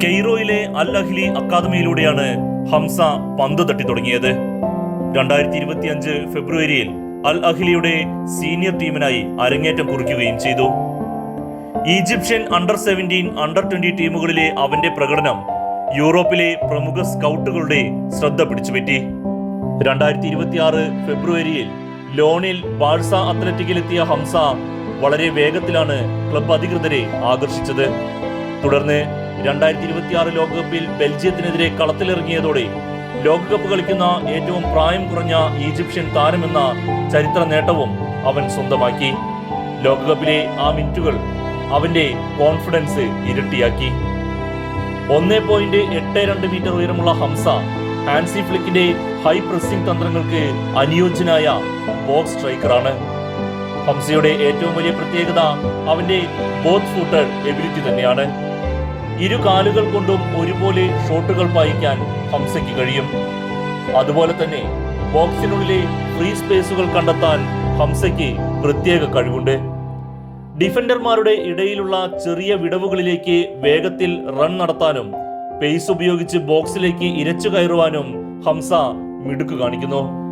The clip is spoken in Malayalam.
കെയ്റോയിലെ അൽ അഹ്ലി അക്കാദമിയിലൂടെയാണ് ഹംസ പന്ത് തട്ടി തുടങ്ങിയത്. 2025 ഫെബ്രുവരിയിൽ അൽ അഹ്ലിയുടെ സീനിയർ ടീമിനായി അരങ്ങേറ്റം കുറിക്കുകയും ചെയ്തു. ഈജിപ്ഷ്യൻ അണ്ടർ 17, അണ്ടർ 20 ടീമുകളിലെ അവന്റെ പ്രകടനം യൂറോപ്പിലെ പ്രമുഖ സ്കൗട്ടുകളുടെ ശ്രദ്ധ പിടിച്ചുപറ്റി. 2026 ഫെബ്രുവരിയിൽ ലോണിൽ ബാഴ്സ അത്ലറ്റിക്കിലെത്തിയ ഹംസ വളരെ വേഗത്തിലാണ് ക്ലബ് അധികൃതരെ ആകർഷിച്ചത്. തുടർന്ന് 2026 ലോകകപ്പിൽ ബെൽജിയത്തിനെതിരെ കളത്തിലിറങ്ങിയതോടെ ലോകകപ്പ് കളിക്കുന്ന ഏറ്റവും പ്രായം കുറഞ്ഞ ഈജിപ്ഷ്യൻ താരമെന്ന ചരിത്ര നേട്ടവും അവൻ സ്വന്തമാക്കി. ലോകകപ്പിലെ ആ മിനിറ്റുകൾ അവന്റെ കോൺഫിഡൻസ് ഇരട്ടിയാക്കി. 1.82 മീറ്റർ ഉയരമുള്ള ഹംസ ഹാൻസി ഫ്ലിക്കിന്റെ ഹൈ പ്രസിംഗ് തന്ത്രങ്ങൾക്ക് അനുയോജ്യനായ ബോക്സ് സ്ട്രൈക്കറാണ്. ഹംസയുടെ ഏറ്റവും വലിയ പ്രത്യേകത അവന്റെ ബോത്ത് ഫൂട്ടഡ് എബിലിറ്റി തന്നെയാണ്. ഇരു കാലുകൾ കൊണ്ടും ഒരുപോലെ ഷോട്ടുകൾ പായിക്കാൻ ഹംസയ്ക്ക് കഴിയും. അതുപോലെ തന്നെ ബോക്സിനുള്ളിലെ ഫ്രീ സ്പേസുകൾ കണ്ടെത്താൻ ഹംസയ്ക്ക് പ്രത്യേക കഴിവുണ്ട്. ഡിഫൻഡർമാരുടെ ഇടയിലുള്ള ചെറിയ വിടവുകളിലേക്ക് വേഗത്തിൽ റൺ നടത്താനും പേസ് ഉപയോഗിച്ച് ബോക്സിലേക്ക് ഇരച്ചു കയറുവാനും ഹംസ മിടുക്ക് കാണിക്കുന്നു.